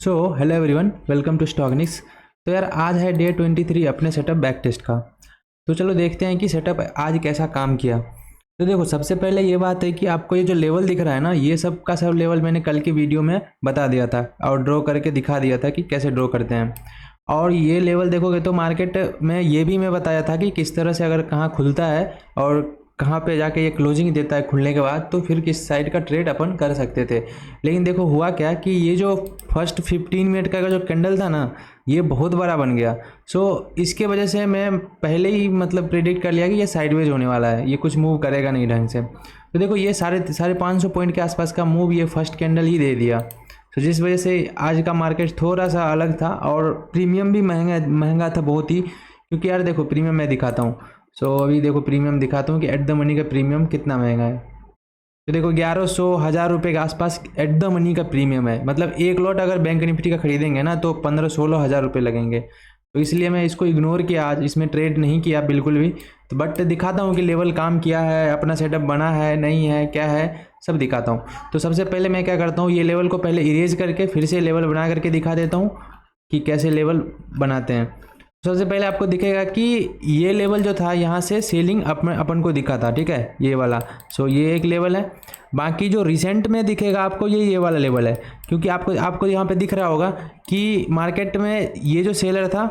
So hello everyone, welcome to Stocknix. तो यार आज है डे 23 अपने सेटअप बैक टेस्ट का। तो चलो देखते हैं कि सेटअप आज कैसा काम किया। तो देखो, सबसे पहले ये बात है कि आपको ये जो लेवल दिख रहा है ना, ये सब का सब लेवल मैंने कल की वीडियो में बता दिया था और ड्रॉ करके दिखा दिया था कि कैसे ड्रॉ करते हैं। और ये लेवल देखोगे तो मार्केट में ये भी मैं बताया था कि किस तरह से अगर कहाँ खुलता है और कहाँ पे जाके ये क्लोजिंग देता है खुलने के बाद, तो फिर किस साइड का ट्रेड अपन कर सकते थे। लेकिन देखो हुआ क्या कि ये जो फर्स्ट 15 मिनट का जो कैंडल था ना, ये बहुत बड़ा बन गया। सो इसके वजह से मैं पहले ही मतलब प्रेडिक्ट कर लिया कि ये साइडवेज होने वाला है, ये कुछ मूव करेगा नहीं ढंग से। तो देखो ये साढ़े 500 पॉइंट के आसपास का मूव ये फर्स्ट कैंडल ही दे दिया। तो जिस वजह से आज का मार्केट थोड़ा सा अलग था और प्रीमियम भी महंगा महंगा था बहुत ही। क्योंकि यार देखो, प्रीमियम मैं दिखाता हूँ। सो अभी देखो प्रीमियम दिखाता हूँ कि एट द मनी का प्रीमियम कितना महंगा है। तो देखो 1100 हज़ार रुपये के आसपास एट द मनी का प्रीमियम है। मतलब एक लॉट अगर बैंक निफ्टी का खरीदेंगे ना तो 15-16 हज़ार रुपये लगेंगे। तो इसलिए मैं इसको इग्नोर किया, आज इसमें ट्रेड नहीं किया बिल्कुल भी। तो बट दिखाता हूँ कि लेवल काम किया है, अपना सेटअप बना है नहीं है क्या है, सब दिखाता हूँ। तो सबसे पहले मैं क्या करता हूँ, ये लेवल को पहले इरेज करके फिर से लेवल बना करके दिखा देता हूँ कि कैसे लेवल बनाते हैं। सबसे पहले आपको दिखेगा कि ये लेवल जो था यहाँ से सेलिंग अपन को दिखा था, ठीक है, ये वाला। सो ये एक लेवल है। बाकी जो रिसेंट में दिखेगा आपको ये वाला लेवल है। क्योंकि आपको यहाँ पे दिख रहा होगा कि मार्केट में ये जो सेलर था,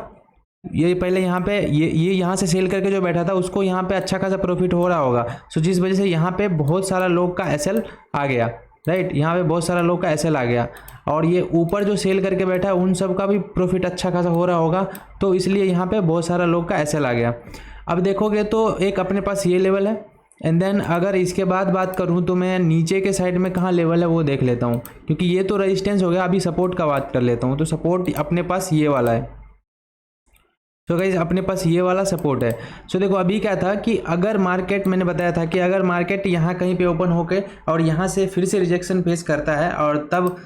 ये पहले यहाँ पे ये यहाँ से सेल करके जो बैठा था उसको यहाँ पे अच्छा खासा प्रॉफिट हो रहा होगा। सो जिस वजह से यहाँ पे बहुत सारा लोग का एसएल आ गया, राइट। यहाँ पे बहुत सारा लोग का एसएल आ गया और ये ऊपर जो सेल करके बैठा है उन सब का भी प्रॉफिट अच्छा खासा हो रहा होगा। तो इसलिए यहाँ पे बहुत सारा लोग का एसएल आ गया। अब देखोगे तो एक अपने पास ये लेवल है। एंड देन अगर इसके बाद बात करूँ तो मैं नीचे के साइड में कहाँ लेवल है वो देख लेता हूँ। क्योंकि ये तो रेजिस्टेंस हो गया, अभी सपोर्ट का बात कर लेता हूँ। तो सपोर्ट अपने पास ये वाला है। तो गाइस अपने पास ये वाला सपोर्ट है। सो देखो अभी क्या था कि अगर मार्केट, मैंने बताया था कि अगर मार्केट यहाँ कहीं पे ओपन होके और यहाँ से फिर से रिजेक्शन फेस करता है और तब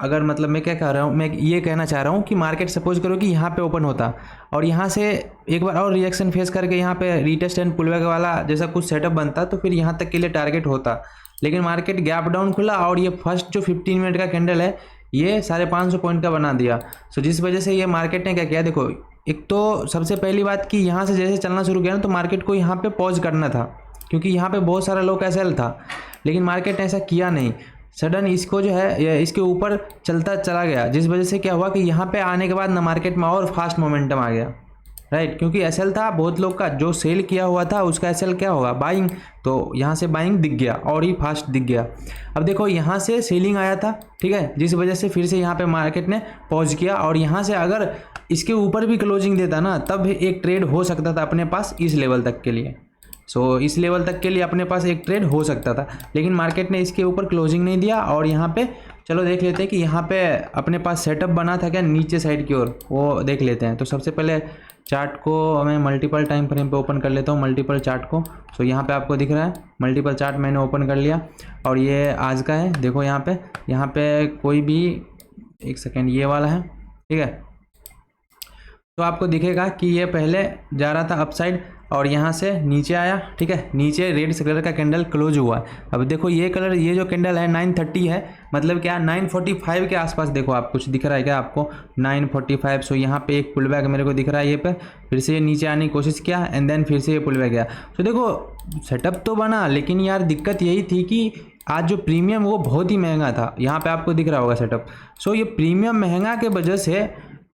अगर, मतलब मैं क्या कह रहा हूँ, मैं ये कहना चाह रहा हूँ कि मार्केट सपोज करो कि यहाँ पे ओपन होता और यहाँ से एक बार और रिजेक्शन फेस करके यहाँ पे रीटेस्ट एंड पुलबैक वाला जैसा कुछ सेटअप बनता तो फिर यहाँ तक के लिए टारगेट होता। लेकिन मार्केट गैप डाउन खुला और ये फर्स्ट जो 15 मिनट का कैंडल है ये 550 पॉइंट का बना दिया। सो जिस वजह से ये मार्केट ने क्या किया, देखो एक तो सबसे पहली बात कि यहाँ से जैसे चलना शुरू किया ना तो मार्केट को यहाँ पे पॉज करना था। क्योंकि यहाँ पे बहुत सारा लोग का सेल था। लेकिन मार्केट ने ऐसा किया नहीं, सडन इसको जो है इसके ऊपर चलता चला गया। जिस वजह से क्या हुआ कि यहाँ पे आने के बाद ना मार्केट में और फास्ट मोमेंटम आ गया, राइट। क्योंकि एसएल था बहुत लोग का, जो सेल किया हुआ था उसका एसएल क्या होगा, बाइंग। तो यहाँ से बाइंग दिख गया और ही फास्ट दिख गया। अब देखो यहाँ से सेलिंग आया था, ठीक है, जिस वजह से फिर से यहाँ पे मार्केट ने पॉज किया और यहाँ से अगर इसके ऊपर भी क्लोजिंग देता ना तब एक ट्रेड हो सकता था अपने पास इस लेवल तक के लिए। सो इस लेवल तक के लिए अपने पास एक ट्रेड हो सकता था। लेकिन मार्केट ने इसके ऊपर क्लोजिंग नहीं दिया और यहाँ पे चलो देख लेते हैं कि यहाँ पे अपने पास सेटअप बना था क्या नीचे साइड की ओर, वो देख लेते हैं। तो सबसे पहले चार्ट को मैं मल्टीपल टाइम फ्रेम पे ओपन कर लेता हूँ, मल्टीपल चार्ट को। सो यहाँ पे आपको दिख रहा है मल्टीपल चार्ट मैंने ओपन कर लिया और ये आज का है। देखो यहाँ पे कोई भी, एक सेकेंड, ये वाला है, ठीक है। तो आपको दिखेगा कि ये पहले जा रहा था अपसाइड और यहाँ से नीचे आया, ठीक है। नीचे रेड कलर का कैंडल क्लोज हुआ। अब देखो ये कलर, ये जो कैंडल है 930 है, मतलब क्या 945 के आसपास। देखो आप कुछ दिख रहा है क्या आपको, 945। सो यहाँ पे एक पुल बैक मेरे को दिख रहा है ये पे, फिर से ये नीचे आने की कोशिश किया एंड देन फिर से ये पुल बैक गया। तो देखो सेटअप तो बना, लेकिन यार दिक्कत यही थी कि आज जो प्रीमियम वो बहुत ही महंगा था। यहाँ पे आपको दिख रहा होगा सेटअप। सो ये प्रीमियम महंगा के वजह से,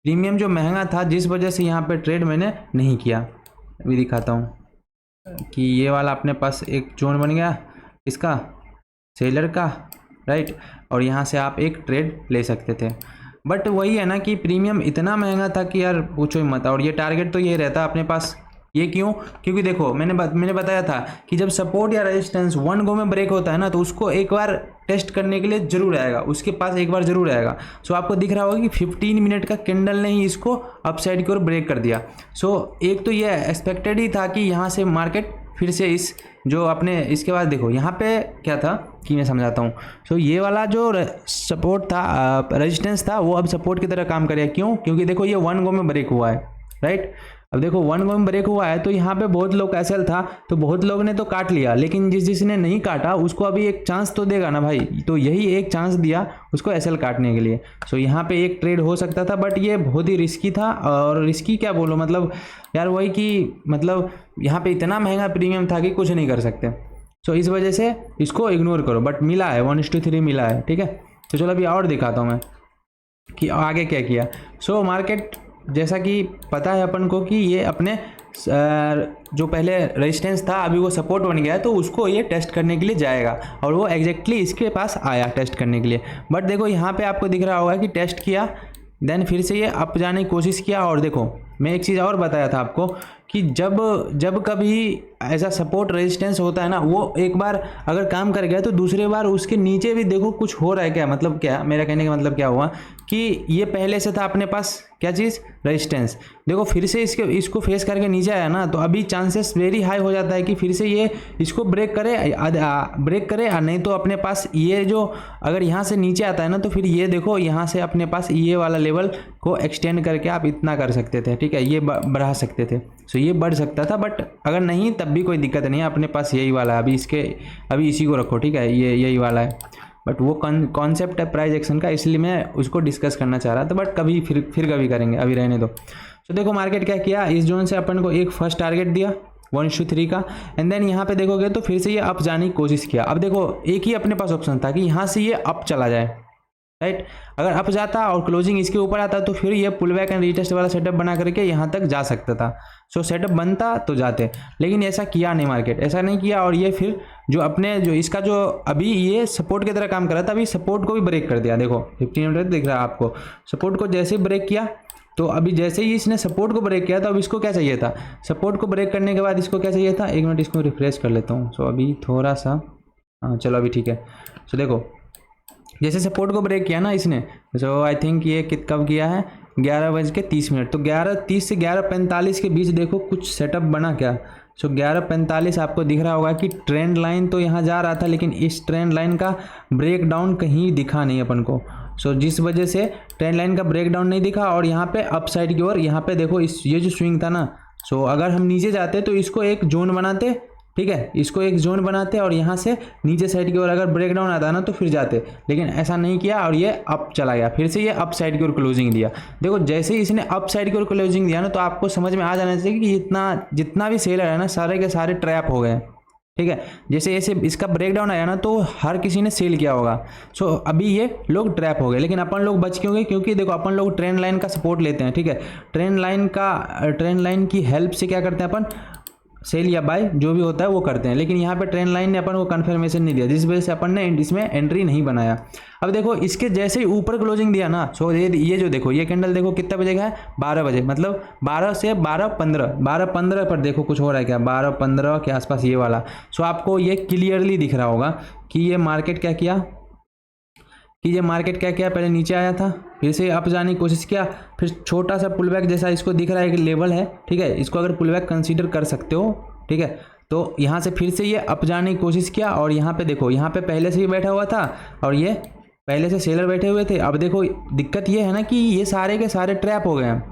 प्रीमियम जो महंगा था जिस वजह से यहाँ पे ट्रेड मैंने नहीं किया। अभी दिखाता हूँ कि ये वाला अपने पास एक जोन बन गया इसका, सेलर का, राइट। और यहाँ से आप एक ट्रेड ले सकते थे। बट वही है ना कि प्रीमियम इतना महंगा था कि यार पूछो ही मत। और ये टारगेट तो ये रहता अपने पास। ये क्यों? क्योंकि देखो मैंने बताया था कि जब सपोर्ट या रेजिस्टेंस वन गो में ब्रेक होता है ना तो उसको एक बार टेस्ट करने के लिए जरूर आएगा, उसके पास एक बार जरूर आएगा। सो आपको दिख रहा होगा कि 15 मिनट का कैंडल ने ही इसको अपसाइड की ओर ब्रेक कर दिया। सो एक तो ये एक्सपेक्टेड ही था कि यहाँ से मार्केट फिर से इस जो अपने, इसके बाद देखो यहाँ पे क्या था कि मैं समझाता हूँ। सो ये वाला जो सपोर्ट था, रेजिस्टेंस था, वो अब सपोर्ट की तरह काम करेगा। क्यों? क्योंकि देखो ये वन गो में ब्रेक हुआ है, राइट। अब देखो 1 ब्रेक हुआ है तो यहाँ पे बहुत लोग एसएल था तो बहुत लोग ने तो काट लिया, लेकिन जिसने नहीं काटा उसको अभी एक चांस तो देगा ना भाई, तो यही एक चांस दिया उसको एसएल काटने के लिए। सो यहाँ पे एक ट्रेड हो सकता था, बट ये बहुत ही रिस्की था। और रिस्की क्या बोलो, मतलब यार वही कि मतलब यहाँ पे इतना महंगा प्रीमियम था कि कुछ नहीं कर सकते। सो इस वजह से इसको इग्नोर करो, बट मिला है 1:3 मिला है, ठीक है। तो चलो अभी और दिखाता हूँ मैं कि आगे क्या किया। सो मार्केट जैसा कि पता है अपन को कि ये अपने जो पहले रेजिस्टेंस था अभी वो सपोर्ट बन गया है, तो उसको ये टेस्ट करने के लिए जाएगा और वो एग्जैक्टली इसके पास आया टेस्ट करने के लिए। बट देखो यहाँ पे आपको दिख रहा होगा कि टेस्ट किया, देन फिर से ये अप जाने की कोशिश किया। और देखो मैं एक चीज़ और बताया था आपको कि जब कभी ऐसा सपोर्ट रेजिस्टेंस होता है ना, वो एक बार अगर काम कर गया तो दूसरे बार उसके नीचे भी देखो कुछ हो रहा है क्या, मतलब क्या मेरा कहने का मतलब क्या हुआ कि ये पहले से था अपने पास क्या चीज़, रेजिस्टेंस। देखो फिर से इसको फेस करके नीचे आया ना, तो अभी चांसेस वेरी हाई हो जाता है कि फिर से ये इसको ब्रेक करे और नहीं तो अपने पास ये जो अगर यहाँ से नीचे आता है ना, तो फिर ये देखो यहाँ से अपने पास ये वाला लेवल को एक्सटेंड करके आप इतना कर सकते थे, ठीक है, ये बढ़ा सकते थे। सो ये बढ़ सकता था, बट अगर नहीं तब भी कोई दिक्कत नहीं है, अपने पास यही वाला है अभी इसी को रखो, ठीक है, ये यही वाला है। बट वो कॉन्सेप्ट है प्राइस एक्शन का, इसलिए मैं उसको डिस्कस करना चाह रहा था, बट कभी फिर कभी करेंगे, अभी रहने दो। तो देखो मार्केट क्या किया, इस जोन से अपन को एक फर्स्ट टारगेट दिया 1:3 का, एंड देन यहाँ पे देखोगे तो फिर से ये अप जाने की कोशिश किया। अब देखो एक ही अपने पास ऑप्शन था कि यहाँ से ये अप चला जाए, राइट। अगर अप जाता और क्लोजिंग इसके ऊपर आता तो फिर ये पुल बैक एंड रीटेस्ट वाला सेटअप बना करके यहाँ तक जा सकता था। सो सेटअप बनता तो जाते, लेकिन ऐसा किया नहीं, मार्केट ऐसा नहीं किया। और ये फिर जो इसका जो अभी ये सपोर्ट की तरह काम कर रहा था, अभी सपोर्ट को भी ब्रेक कर दिया। देखो 15 मिनट दिख रहा है आपको, सपोर्ट को जैसे ही ब्रेक किया, तो अभी जैसे ही इसने सपोर्ट को ब्रेक किया, तो अब इसको क्या चाहिए था, सपोर्ट को ब्रेक करने के बाद इसको क्या चाहिए था, एक मिनट इसको रिफ्रेश कर लेता हूँ। सो अभी थोड़ा सा हाँ चलो अभी ठीक है। सो देखो जैसे सपोर्ट को ब्रेक किया ना इसने, सो आई थिंक ये कब किया है 11:30। तो 11:30 से 11:45 के बीच देखो कुछ सेटअप बना क्या। सो 11:45 आपको दिख रहा होगा कि ट्रेंड लाइन तो यहाँ जा रहा था, लेकिन इस ट्रेंड लाइन का ब्रेक डाउन कहीं दिखा नहीं अपन को। सो जिस वजह से ट्रेंड लाइन का ब्रेक डाउन नहीं दिखा, और यहाँ पे अपसाइड की ओर यहाँ पे देखो ये जो स्विंग था ना, सो अगर हम नीचे जाते तो इसको एक जोन बनाते, ठीक है, इसको एक जोन बनाते और यहाँ से नीचे साइड की ओर अगर ब्रेक डाउन आता ना तो फिर जाते, लेकिन ऐसा नहीं किया और ये अप चला गया। फिर से ये अप साइड की ओर क्लोजिंग दिया। देखो जैसे ही इसने अप साइड की ओर क्लोजिंग दिया ना, तो आपको समझ में आ जाना चाहिए कि जितना भी सेलर है ना, सारे के सारे ट्रैप हो गए, ठीक है। जैसे इसका ब्रेक डाउन आया ना, तो हर किसी ने सेल किया होगा। सो अभी ये लोग ट्रैप हो गए, लेकिन अपन लोग बच क्यों गए, क्योंकि देखो अपन लोग ट्रेंड लाइन का सपोर्ट लेते हैं, ठीक है। ट्रेंड लाइन की हेल्प से क्या करते हैं अपन, सेल या बाय जो भी होता है वो करते हैं। लेकिन यहाँ पे ट्रेंड लाइन ने अपन को कंफर्मेशन नहीं दिया, जिस वजह से अपन ने इसमें एंट्री नहीं बनाया। अब देखो इसके जैसे ही ऊपर क्लोजिंग दिया ना, सो ये जो देखो ये कैंडल देखो कितना बजे का है, 12 बजे, मतलब 12 से 12:15 पर देखो कुछ हो रहा है क्या, 12:15 के आसपास ये वाला। सो आपको ये क्लियरली दिख रहा होगा कि ये मार्केट क्या किया, पहले नीचे आया था, फिर से अप जाने की कोशिश किया, फिर छोटा सा पुल बैक जैसा इसको दिख रहा है, एक लेवल है, ठीक है, इसको अगर पुल बैक कंसीडर कर सकते हो, ठीक है। तो यहाँ से फिर से ये अप जाने की कोशिश किया, और यहाँ पे देखो यहाँ पे पहले से ही बैठा हुआ था और ये पहले से सेलर बैठे हुए थे। अब देखो दिक्कत ये है ना कि ये सारे के सारे ट्रैप हो गए हैं,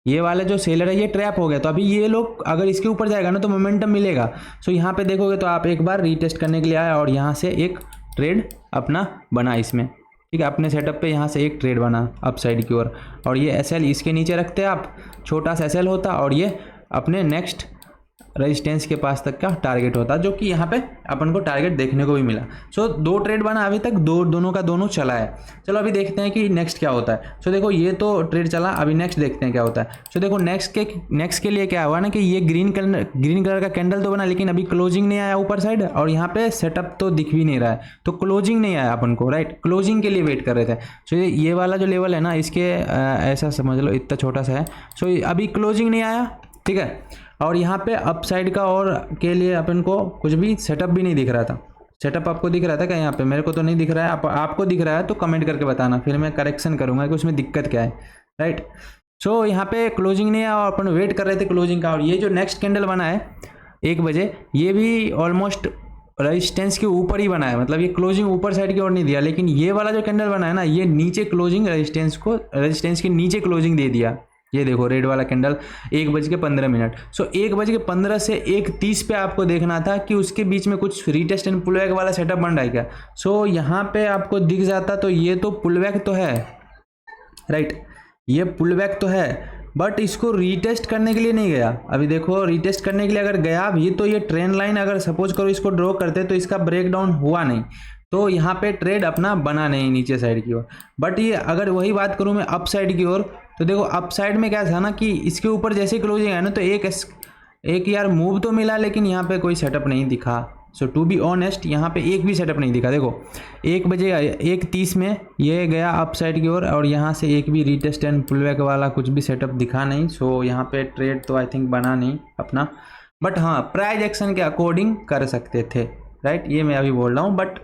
ये वाले जो सेलर है ये ट्रैप हो गया। तो अभी ये लोग अगर इसके ऊपर जाएगा ना तो मोमेंटम मिलेगा। सो यहाँ पे देखोगे तो आप एक बार रीटेस्ट करने के लिए आया और यहाँ से एक ट्रेड अपना बना इसमें, ठीक है, अपने सेटअप पे यहाँ से एक ट्रेड बना अप साइड की ओर, और ये एसएल इसके नीचे रखते आप, छोटा सा एसएल होता और ये अपने नेक्स्ट रेजिस्टेंस के पास तक का टारगेट होता, जो कि यहाँ पे अपन को टारगेट देखने को भी मिला। सो 2 ट्रेड बना अभी तक, दोनों का दोनों चला है। चलो अभी देखते हैं कि नेक्स्ट क्या होता है। सो देखो ये तो ट्रेड चला, अभी नेक्स्ट देखते हैं क्या होता है। सो देखो नेक्स्ट के लिए क्या हुआ ना कि ये ग्रीन कलर का कैंडल तो बना, लेकिन अभी क्लोजिंग नहीं आया ऊपर साइड, और यहाँ पे सेटअप तो दिख भी नहीं रहा है, तो क्लोजिंग नहीं आया अपन को, राइट, क्लोजिंग के लिए वेट कर रहे थे। सो ये वाला जो लेवल है ना, इसके ऐसा समझ लो इतना छोटा सा है। सो अभी क्लोजिंग नहीं आया, ठीक है, और यहाँ पे अप साइड का और के लिए अपन को कुछ भी सेटअप भी नहीं दिख रहा था। सेटअप आपको दिख रहा था क्या यहाँ पे, मेरे को तो नहीं दिख रहा है। आपको दिख रहा है तो कमेंट करके बताना, फिर मैं करेक्शन करूँगा कि उसमें दिक्कत क्या है, राइट। सो यहाँ पे क्लोजिंग नहीं है और अपन वेट कर रहे थे क्लोजिंग का। और ये जो नेक्स्ट कैंडल बना है 1 बजे, ये भी ऑलमोस्ट रेजिस्टेंस के ऊपर ही बना है, मतलब ये क्लोजिंग ऊपर साइड की ओर नहीं दिया, लेकिन ये वाला जो कैंडल बना है ना, ये नीचे क्लोजिंग रेजिस्टेंस के नीचे क्लोजिंग दे दिया, ये देखो रेड वाला कैंडल 1:15। सो 1:15 से 1:30 पे आपको देखना था कि उसके बीच में कुछ रीटेस्ट एंड पुलबैक वाला सेटअप बन रहा है क्या। सो यहाँ पे आपको दिख जाता, तो ये तो पुलबैक तो है, राइट, ये पुलबैक तो है, बट इसको रीटेस्ट करने के लिए नहीं गया। अभी देखो रीटेस्ट करने के लिए अगर गया भी तो ये ट्रेंड लाइन अगर सपोज करो इसको ड्रॉ करते तो इसका ब्रेकडाउन हुआ नहीं, तो यहाँ पे ट्रेड अपना बना नहीं नीचे साइड की ओर। बट ये अगर वही बात करूँ मैं अप साइड की ओर, तो देखो अप साइड में क्या था ना कि इसके ऊपर जैसे क्लोजिंग है ना तो एक यार मूव तो मिला, लेकिन यहाँ पे कोई सेटअप नहीं दिखा। सो टू बी ऑनेस्ट यहाँ पे एक भी सेटअप नहीं दिखा। देखो 1:30 में ये गया अप साइड की ओर और यहाँ से एक भी रीटेस्ट एंड पुलबैक वाला कुछ भी सेटअप दिखा नहीं। सो यहाँ पे ट्रेड तो आई थिंक बना नहीं अपना, बट हाँ प्राइस एक्शन के अकॉर्डिंग कर सकते थे, राइट, ये मैं अभी बोल रहा हूँ। बट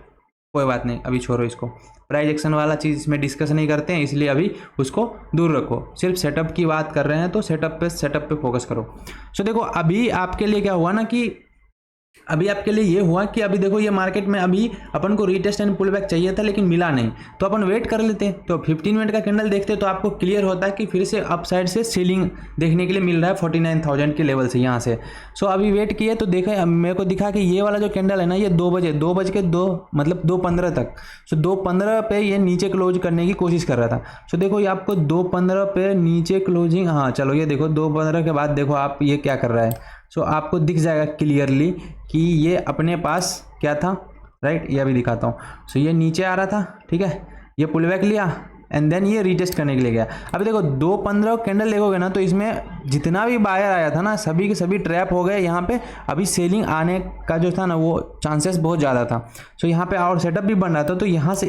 कोई बात नहीं, अभी छोड़ो इसको, प्राइस एक्शन वाला चीज़ इसमें डिस्कस नहीं करते हैं, इसलिए अभी उसको दूर रखो। सिर्फ सेटअप की बात कर रहे हैं तो सेटअप पे फोकस करो। सो देखो अभी आपके लिए क्या हुआ ना कि अभी आपके लिए ये हुआ कि अभी देखो ये मार्केट में अभी अपन को रीटेस्ट एंड पुलबैक चाहिए था लेकिन मिला नहीं, तो अपन वेट कर लेते, तो 15 मिनट का कैंडल देखते तो आपको क्लियर होता है कि फिर से अप साइड से सेलिंग देखने के लिए मिल रहा है 49,000 के लेवल से यहाँ से। सो अभी वेट किए तो देखा, मेरे को दिखा कि ये वाला जो कैंडल है ना ये 2:02 मतलब 2:15 तक, सो 2:15 पे ये नीचे क्लोज करने की कोशिश कर रहा था। सो देखो ये आपको 2:15 पे नीचे क्लोजिंग, हाँ चलो ये देखो 2:15 के बाद देखो आप ये क्या कर रहा है। सो आपको दिख जाएगा क्लियरली कि ये अपने पास क्या था, राइट, ये अभी दिखाता हूँ। सो ये नीचे आ रहा था, ठीक है, ये पुलबैक लिया एंड देन ये रीटेस्ट करने के लिए गया। अभी देखो 2:15 कैंडल देखोगे ना तो इसमें जितना भी बायर आया था ना सभी के सभी ट्रैप हो गए यहाँ पे। अभी सेलिंग आने का जो था ना वो चांसेस बहुत ज़्यादा था। सो यहाँ पे और सेटअप भी बन रहा था, तो यहाँ से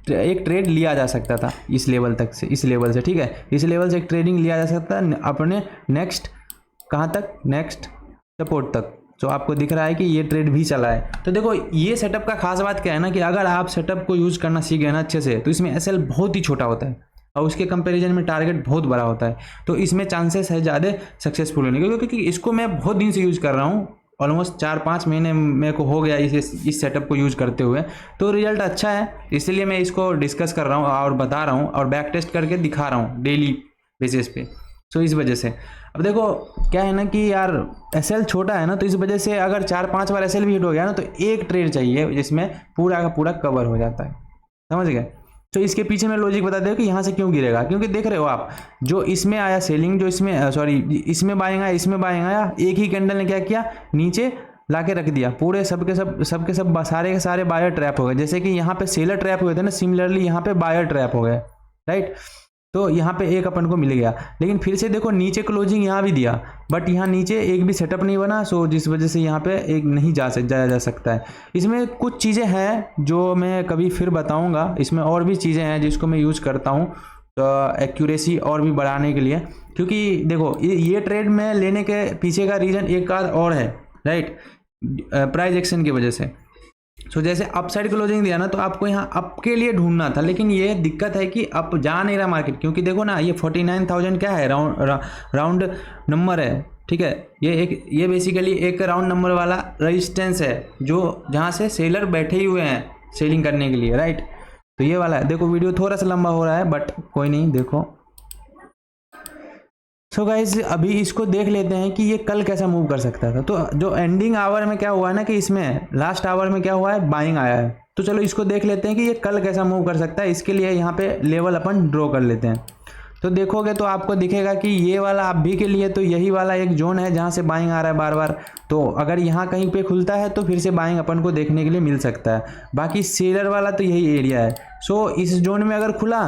एक ट्रेड लिया जा सकता था इस लेवल तक से, इस लेवल से, ठीक है, इस लेवल से एक ट्रेडिंग लिया जा सकता है अपने नेक्स्ट कहाँ तक, नेक्स्ट सपोर्ट तक। तो आपको दिख रहा है कि ये ट्रेड भी चला है। तो देखो ये सेटअप का खास बात क्या है ना कि अगर आप सेटअप को यूज़ करना सीख गए ना अच्छे से, तो इसमें एसएल बहुत ही छोटा होता है और उसके कंपैरिजन में टारगेट बहुत बड़ा होता है, तो इसमें चांसेस है ज़्यादा सक्सेसफुल होने के, क्योंकि इसको मैं बहुत दिन से यूज़ कर रहा हूँ, ऑलमोस्ट 4-5 महीने मेरे को हो गया इस सेटअप को यूज़ करते हुए, तो रिजल्ट अच्छा है, इसलिए मैं इसको डिस्कस कर रहा हूँ और बता रहा हूँ और बैक टेस्ट करके दिखा रहा हूँ डेली बेसिस पे। सो इस वजह से अब देखो क्या है ना कि यार एसएल छोटा है ना, तो इस वजह से अगर 4-5 बार एसएल भी हिट हो गया ना तो एक ट्रेड चाहिए जिसमें पूरा का पूरा कवर हो जाता है, समझ गए। तो इसके पीछे मैं लॉजिक बता दूं कि यहाँ से क्यों गिरेगा, क्योंकि देख रहे हो आप जो इसमें आया सेलिंग, जो इसमें इसमें बाइंग आया, इसमें बाइंग आया, एक ही कैंडल ने क्या किया नीचे ला के रख दिया, पूरे सबके सब सारे के सारे बायर ट्रैप हो गए। जैसे कि यहाँ पे सेलर ट्रैप हुए थे ना, सिमिलरली यहाँ पे बायर ट्रैप हो गए, राइट। तो यहाँ पे एक अपन को मिल गया, लेकिन फिर से देखो नीचे क्लोजिंग यहाँ भी दिया, बट यहाँ नीचे एक भी सेटअप नहीं बना, सो जिस वजह से यहाँ पे एक नहीं जाया जा सकता है। इसमें कुछ चीज़ें हैं जो मैं कभी फिर बताऊँगा, इसमें और भी चीज़ें हैं जिसको मैं यूज़ करता हूँ तो एक्यूरेसी और भी बढ़ाने के लिए, क्योंकि देखो ये ट्रेड में लेने के पीछे का रीज़न एक और है, राइट, प्राइस एक्शन की वजह से। सो जैसे अप साइड क्लोजिंग दिया ना तो आपको यहाँ अप के लिए ढूंढना था, लेकिन ये दिक्कत है कि अप जा नहीं रहा मार्केट, क्योंकि देखो ना ये 49,000 क्या है, राउंड नंबर है, ठीक है, ये बेसिकली एक राउंड नंबर वाला रेजिस्टेंस है जो जहाँ से सेलर बैठे ही हुए हैं सेलिंग करने के लिए, राइट। तो ये वाला है। देखो वीडियो थोड़ा सा लंबा हो रहा है बट कोई नहीं, देखो। सो गाइज अभी इसको देख लेते हैं कि ये कल कैसा मूव कर सकता था। तो जो एंडिंग आवर में क्या हुआ है ना कि इसमें लास्ट आवर में क्या हुआ है, बाइंग आया है। तो चलो इसको देख लेते हैं कि ये कल कैसा मूव कर सकता है। इसके लिए यहाँ पे लेवल अपन ड्रॉ कर लेते हैं। तो देखोगे तो आपको दिखेगा कि ये वाला अभी के लिए तो यही वाला एक जोन है जहाँ से बाइंग आ रहा है बार बार। तो अगर यहाँ कहीं पे खुलता है तो फिर से बाइंग अपन को देखने के लिए मिल सकता है। बाकी सेलर वाला तो यही एरिया है। सो इस जोन में अगर खुला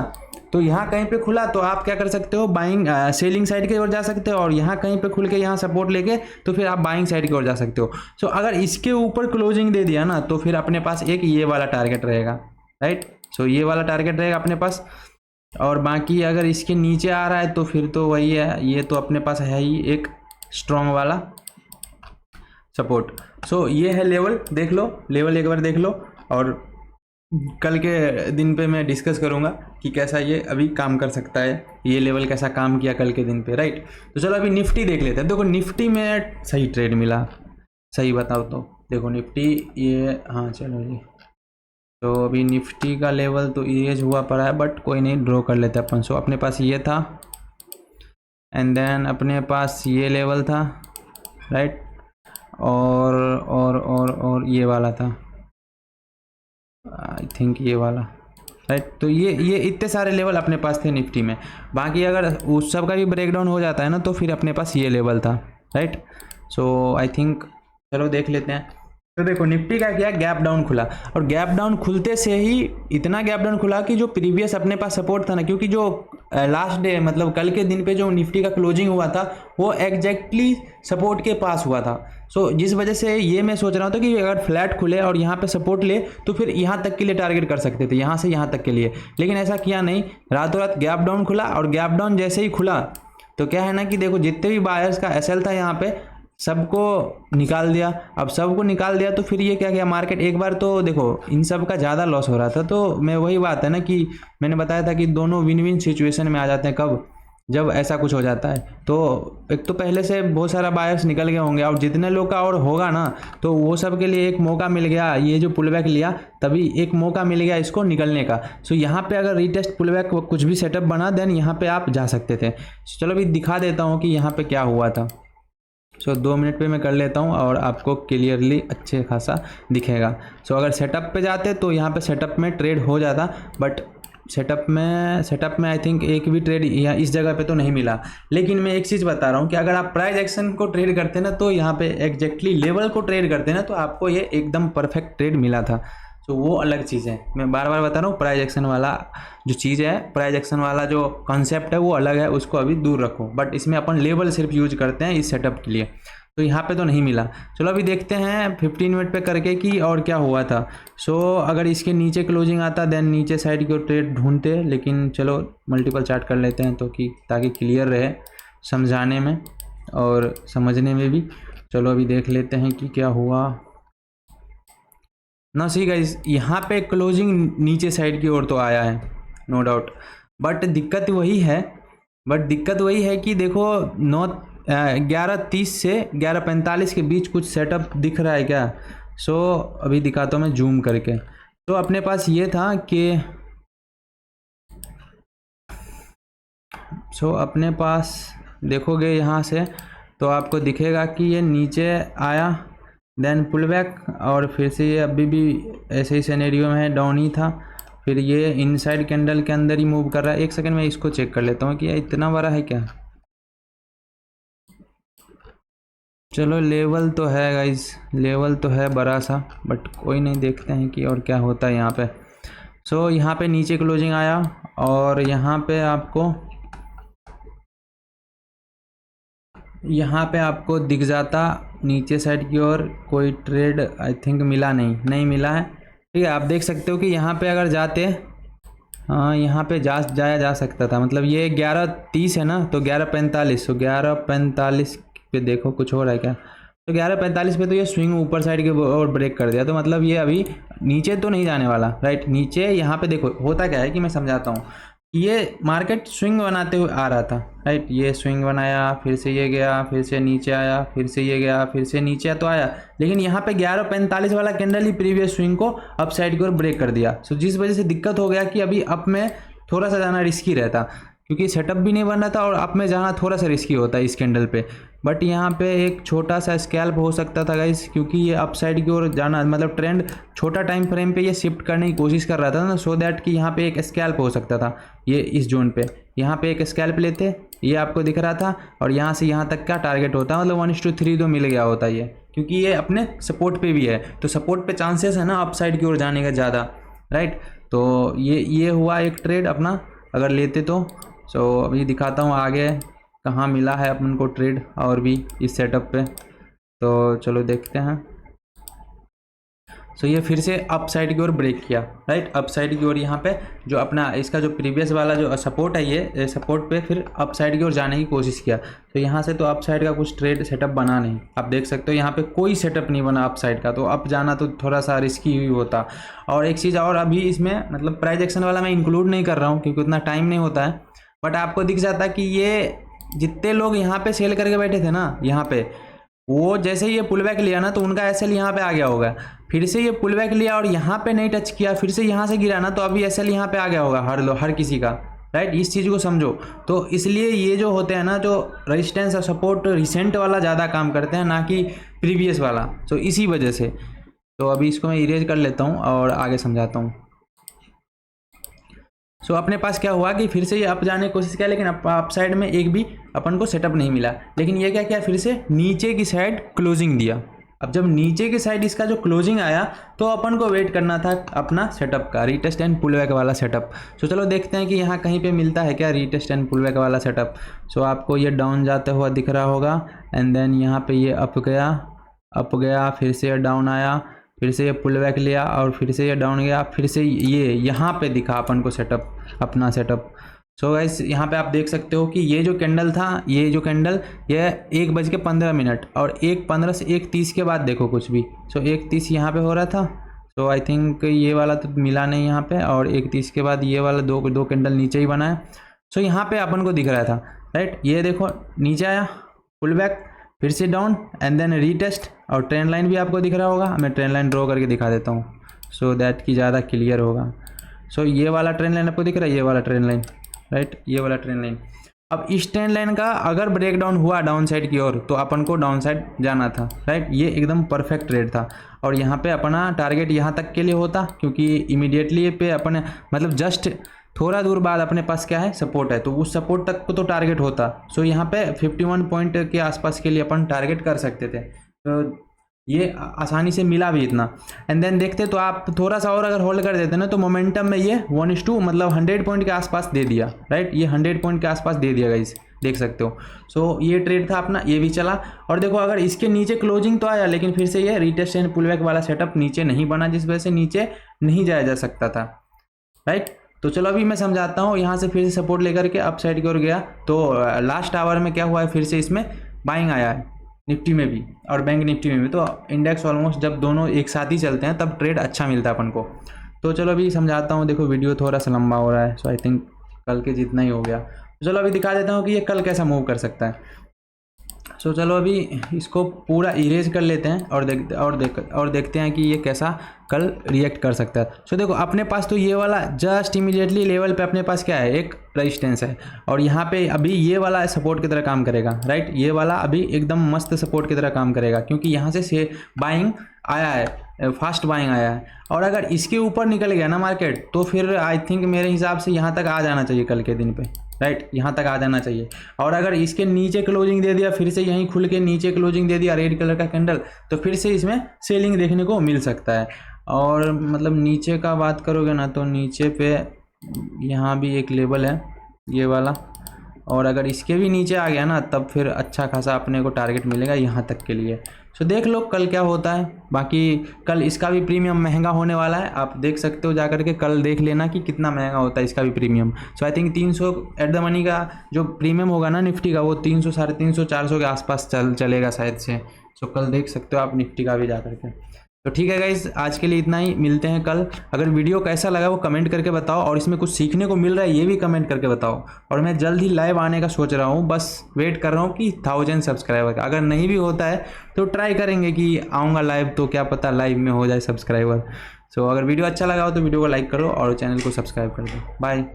तो यहाँ कहीं पे खुला तो आप क्या कर सकते हो, बाइंग सेलिंग साइड की ओर जा सकते हो, और यहाँ कहीं पे खुल के यहाँ सपोर्ट लेके तो फिर आप बाइंग साइड की ओर जा सकते हो। सो अगर इसके ऊपर क्लोजिंग दे दिया ना तो फिर अपने पास एक ये वाला टारगेट रहेगा, राइट। सो ये वाला टारगेट रहेगा अपने पास, और बाकी अगर इसके नीचे आ रहा है तो फिर तो वही है, ये तो अपने पास है ही एक स्ट्रॉन्ग वाला सपोर्ट। सो ये है लेवल, देख लो लेवल एक बार देख लो, और कल के दिन पे मैं डिस्कस करूंगा कि कैसा ये अभी काम कर सकता है, ये लेवल कैसा काम किया कल के दिन पे, राइट। तो चलो अभी निफ्टी देख लेते हैं। देखो निफ्टी में सही ट्रेड मिला, सही बताओ तो देखो निफ्टी ये, हाँ चलो जी। तो अभी निफ्टी का लेवल तो ये हुआ पड़ा है, बट कोई नहीं, ड्रॉ कर लेते हैं अपन। सो अपने पास ये था, एंड देन अपने पास ये लेवल था, राइट, और ये वाला था, आई थिंक ये वाला, राइट। तो ये इतने सारे लेवल अपने पास थे निफ्टी में। बाकी अगर उस सब का भी ब्रेकडाउन हो जाता है ना तो फिर अपने पास ये लेवल था, राइट। सो आई थिंक चलो देख लेते हैं। तो देखो निफ्टी का क्या, गैप डाउन खुला, और गैप डाउन खुलते से ही इतना गैप डाउन खुला कि जो प्रीवियस अपने पास सपोर्ट था ना, क्योंकि जो लास्ट डे मतलब कल के दिन पे जो निफ्टी का क्लोजिंग हुआ था वो एग्जैक्टली सपोर्ट के पास हुआ था। सो जिस वजह से ये मैं सोच रहा था कि अगर फ्लैट खुले और यहाँ पे सपोर्ट ले तो फिर यहाँ तक के लिए टारगेट कर सकते थे, यहाँ से यहाँ तक के लिए, लेकिन ऐसा किया नहीं। रातों रात गैप डाउन खुला, और गैप डाउन जैसे ही खुला तो क्या है ना कि देखो जितने भी बायर्स का एसएल था यहाँ पे सबको निकाल दिया। अब सबको निकाल दिया तो फिर ये क्या किया मार्केट, एक बार तो देखो इन सब का ज़्यादा लॉस हो रहा था। तो मैं वही बात है ना कि मैंने बताया था कि दोनों विन विन सिचुएशन में आ जाते हैं, कब, जब ऐसा कुछ हो जाता है। तो एक तो पहले से बहुत सारा बायर्स निकल गए होंगे, और जितने लोग का और होगा ना तो वो सब के लिए एक मौका मिल गया, ये जो पुल बैक लिया तभी एक मौका मिल गया इसको निकलने का। सो यहाँ पे अगर रीटेस्ट पुल बैक कुछ भी सेटअप बना देन यहाँ पे आप जा सकते थे। चलो अभी दिखा देता हूँ कि यहाँ पे क्या हुआ था। सो 2 मिनट पे मैं कर लेता हूँ और आपको क्लियरली अच्छे खासा दिखेगा। सो अगर सेटअप पे जाते तो यहाँ पे सेटअप में ट्रेड हो जाता, बट सेटअप में आई थिंक एक भी ट्रेड यहाँ इस जगह पे तो नहीं मिला। लेकिन मैं एक चीज़ बता रहा हूँ कि अगर आप प्राइस एक्शन को ट्रेड करते ना तो यहाँ पे एग्जैक्टली लेवल को ट्रेड करते ना तो आपको ये एकदम परफेक्ट ट्रेड मिला था। तो वो अलग चीज़ है, मैं बार बार बता रहा हूँ, प्राइस एक्शन वाला जो चीज़ है, प्राइस एक्शन वाला जो कॉन्सेप्ट है वो अलग है, उसको अभी दूर रखो। बट इसमें अपन लेवल सिर्फ यूज करते हैं इस सेटअप के लिए, तो यहाँ पे तो नहीं मिला। चलो अभी देखते हैं 15 मिनट पे करके कि और क्या हुआ था। सो अगर इसके नीचे क्लोजिंग आता देन नीचे साइड की ट्रेड ढूंढते, लेकिन चलो मल्टीपल चार्ट कर लेते हैं तो कि ताकि क्लियर रहे समझाने में और समझने में भी। चलो अभी देख लेते हैं कि क्या हुआ ना। सी गाइस यहाँ पे क्लोजिंग नीचे साइड की ओर तो आया है नो डाउट, बट दिक्कत वही है कि देखो 11:30 से 11:45 के बीच कुछ सेटअप दिख रहा है क्या। सो अभी दिखाता हूँ मैं जूम करके। तो अपने पास ये था कि अपने पास देखोगे यहाँ से तो आपको दिखेगा कि ये नीचे आया देन पुल बैक, और फिर से ये अभी भी ऐसे ही सिनेरियो में है, डाउन ही था, फिर ये इनसाइड कैंडल के अंदर ही मूव कर रहा है। एक सेकंड में इसको चेक कर लेता हूँ कि ये इतना बड़ा है क्या। चलो लेवल तो है गाइस, लेवल तो है बड़ा सा, बट कोई नहीं, देखते हैं कि और क्या होता है यहाँ पे। सो यहाँ पे नीचे क्लोजिंग आया और यहाँ पे आपको दिख जाता नीचे साइड की ओर कोई ट्रेड आई थिंक नहीं मिला है। ठीक है, आप देख सकते हो कि यहाँ पे अगर जाते, हाँ यहाँ पे जाया जा सकता था, मतलब ये 11:30 है ना तो 11:45, तो 11:45 पे देखो कुछ हो रहा है क्या। तो 11:45 पे तो ये स्विंग ऊपर साइड के ओर ब्रेक कर दिया, तो मतलब ये अभी नीचे तो नहीं जाने वाला, राइट। नीचे यहाँ पे देखो होता क्या है कि मैं समझाता हूँ। ये मार्केट स्विंग बनाते हुए आ रहा था, राइट, ये स्विंग बनाया, फिर से ये गया, फिर से नीचे आया, फिर से ये गया, फिर से नीचे तो आया, लेकिन यहाँ पे 11:45 वाला कैंडल ही प्रीवियस स्विंग को अप साइड की ओर ब्रेक कर दिया। सो जिस वजह से दिक्कत हो गया कि अभी अप में थोड़ा सा जाना रिस्की रहता, क्योंकि सेटअप भी नहीं बन रहा था और अप में जाना थोड़ा सा रिस्की होता है इस कैंडल पे। बट यहाँ पे एक छोटा सा स्कैल्प हो सकता था गाइस, क्योंकि ये अप साइड की ओर जाना मतलब ट्रेंड छोटा टाइम फ्रेम पे ये शिफ्ट करने की कोशिश कर रहा था ना, सो दैट कि यहाँ पे एक स्कैल्प हो सकता था ये इस जोन पे। यहाँ पे एक स्कैल्प लेते, ये आपको दिख रहा था, और यहाँ से यहाँ तक का टारगेट होता, मतलब 1:3 तो मिल गया होता ये, क्योंकि ये अपने सपोर्ट पे भी है, तो सपोर्ट पे चांसेस है ना अप साइड की ओर जाने का ज़्यादा, राइट। तो ये हुआ एक ट्रेड अपना अगर लेते तो। सो अभी दिखाता हूँ आगे कहाँ मिला है अपन को ट्रेड और भी इस सेटअप पे, तो चलो देखते हैं। सो ये फिर से अप साइड की ओर ब्रेक किया, राइट, अप साइड की ओर यहाँ पे जो अपना इसका जो प्रीवियस वाला जो सपोर्ट है ये सपोर्ट पे फिर अप साइड की ओर जाने की कोशिश किया। तो यहाँ से तो अप साइड का कुछ ट्रेड सेटअप बना नहीं, आप देख सकते हो यहाँ पे कोई सेटअप नहीं बना अप साइड का, तो अप जाना तो थोड़ा सा रिस्की ही होता। और एक चीज़ और, अभी इसमें मतलब प्राइस एक्शन वाला मैं इंक्लूड नहीं कर रहा हूँ क्योंकि उतना टाइम नहीं होता है, बट आपको दिख जाता कि ये जितने लोग यहाँ पे सेल करके बैठे थे ना, यहाँ पे वो जैसे ही ये पुल बैक लिया ना तो उनका एसएल यहाँ पे आ गया होगा, फिर से ये पुल बैक लिया और यहाँ पे नहीं टच किया, फिर से यहाँ से गिरा ना तो अभी एसएल यहाँ पे आ गया होगा हर किसी का, राइट, इस चीज़ को समझो। तो इसलिए ये जो होते हैं ना, जो रेजिस्टेंस और सपोर्ट रिसेंट वाला ज़्यादा काम करते हैं ना कि प्रीवियस वाला। तो इसी वजह से तो अभी इसको मैं इरेज कर लेता हूँ और आगे समझाता हूँ। सो अपने पास क्या हुआ कि फिर से ये अप जाने की कोशिश किया, लेकिन अप साइड में एक भी अपन को सेटअप नहीं मिला। लेकिन ये क्या किया, फिर से नीचे की साइड क्लोजिंग दिया। अब जब नीचे की साइड इसका जो क्लोजिंग आया तो अपन को वेट करना था अपना सेटअप का, रीटेस्ट एंड पुलबैक वाला सेटअप। सो चलो देखते हैं कि यहाँ कहीं पे मिलता है क्या रीटेस्ट एंड पुलबैक वाला सेटअप। सो आपको ये डाउन जाता हुआ दिख रहा होगा, एंड देन यहाँ पे ये अप गया, फिर से ये डाउन आया, फिर से ये पुल बैक लिया और फिर से ये डाउन गया, फिर से ये यहाँ पे दिखा अपन को सेटअप, अपना सेटअप। सो गाइस यहाँ पे आप देख सकते हो कि ये जो कैंडल था, ये 1:15 और 1:15 से 1:30 के बाद देखो कुछ भी। सो 1:30 यहाँ पे हो रहा था। सो आई थिंक ये वाला तो मिला नहीं यहाँ पे, और 1:30 के बाद ये वाला दो कैंडल नीचे ही बना है। सो यहाँ पे अपन को दिख रहा था, राइट, ये देखो नीचे आया, पुल बैक, फिर से डाउन, एंड देन रीटेस्ट, और ट्रेंड लाइन भी आपको दिख रहा होगा। मैं ट्रेंड लाइन ड्रॉ करके दिखा देता हूँ सो दैट कि ज़्यादा क्लियर होगा। सो ये वाला ट्रेंड लाइन आपको दिख रहा है, ये वाला ट्रेंड लाइन, राइट, ये वाला ट्रेंड लाइन। अब इस ट्रेंड लाइन का अगर ब्रेक डाउन हुआ डाउन साइड की ओर तो अपन को डाउन साइड जाना था, राइट, ये एकदम परफेक्ट ट्रेड था। और यहाँ पे अपना टारगेट यहाँ तक के लिए होता, क्योंकि इमीडिएटली पे अपने मतलब जस्ट थोड़ा दूर बाद अपने पास क्या है, सपोर्ट है, तो उस सपोर्ट तक को तो टारगेट होता। सो यहाँ पे 51 पॉइंट के आसपास के लिए अपन टारगेट कर सकते थे, तो ये आसानी से मिला भी इतना। एंड देन देखते तो आप थोड़ा सा और अगर होल्ड कर देते ना तो मोमेंटम में ये 1:2 मतलब 100 पॉइंट के आसपास दे दिया, राइट, ये 100 पॉइंट के आसपास दे दिया गाइस, देख सकते हो। सो ये ट्रेड था अपना, ये भी चला। और देखो अगर इसके नीचे क्लोजिंग तो आया, लेकिन फिर से ये रीटेस्ट एंड पुलबैक वाला सेटअप नीचे नहीं बना, जिस वजह से नीचे नहीं जाया जा सकता था, राइट। तो चलो अभी मैं समझाता हूँ। यहाँ से फिर से सपोर्ट लेकर के अप साइड की ओर गया, तो लास्ट आवर में क्या हुआ है, फिर से इसमें बाइंग आया है, निफ्टी में भी और बैंक निफ्टी में भी। तो इंडेक्स ऑलमोस्ट जब दोनों एक साथ ही चलते हैं तब ट्रेड अच्छा मिलता है अपन को। तो चलो अभी समझाता हूँ। देखो वीडियो थोड़ा सा लंबा हो रहा है, सो आई थिंक कल के जितना ही हो गया। तो चलो अभी दिखा देता हूँ कि ये कल कैसा मूव कर सकता है। सो चलो अभी इसको पूरा इरेज कर लेते हैं और देखते हैं कि ये कैसा कल रिएक्ट कर सकता है। सो देखो अपने पास तो ये वाला जस्ट इमीडिएटली लेवल पे अपने पास क्या है, एक रेजिस्टेंस है, और यहाँ पे अभी ये वाला सपोर्ट की तरह काम करेगा, राइट, ये वाला अभी एकदम मस्त सपोर्ट की तरह काम करेगा, क्योंकि यहाँ से बाइंग आया है, फास्ट बाइंग आया है। और अगर इसके ऊपर निकल गया ना मार्केट तो फिर आई थिंक मेरे हिसाब से यहाँ तक आ जाना चाहिए कल के दिन पे, राइट, यहाँ तक आ जाना चाहिए। और अगर इसके नीचे क्लोजिंग दे दिया, फिर से यहीं खुल के नीचे क्लोजिंग दे दिया रेड कलर का कैंडल, तो फिर से इसमें सेलिंग देखने को मिल सकता है। और मतलब नीचे का बात करोगे ना तो नीचे पे यहाँ भी एक लेवल है ये वाला, और अगर इसके भी नीचे आ गया ना तब फिर अच्छा खासा अपने को टारगेट मिलेगा यहाँ तक के लिए। सो देख लो कल क्या होता है। बाकी कल इसका भी प्रीमियम महंगा होने वाला है, आप देख सकते हो जाकर के, कल देख लेना कि कितना महंगा होता है इसका भी premium. So I think 300 at the money का जो प्रीमियम होगा ना निफ्टी का, वो 300 350 400 के आसपास चलेगा शायद से। सो कल देख सकते हो आप निफ्टी का भी जा करके। तो ठीक है गाइज, आज के लिए इतना ही, मिलते हैं कल। अगर वीडियो कैसा लगा वो कमेंट करके बताओ, और इसमें कुछ सीखने को मिल रहा है ये भी कमेंट करके बताओ। और मैं जल्द ही लाइव आने का सोच रहा हूँ, बस वेट कर रहा हूँ कि 1000 सब्सक्राइबर का। अगर नहीं भी होता है तो ट्राई करेंगे कि आऊँगा लाइव, तो क्या पता लाइव में हो जाए सब्सक्राइबर। सो अगर वीडियो अच्छा लगा हो तो वीडियो को लाइक करो और चैनल को सब्सक्राइब कर दो। बाय।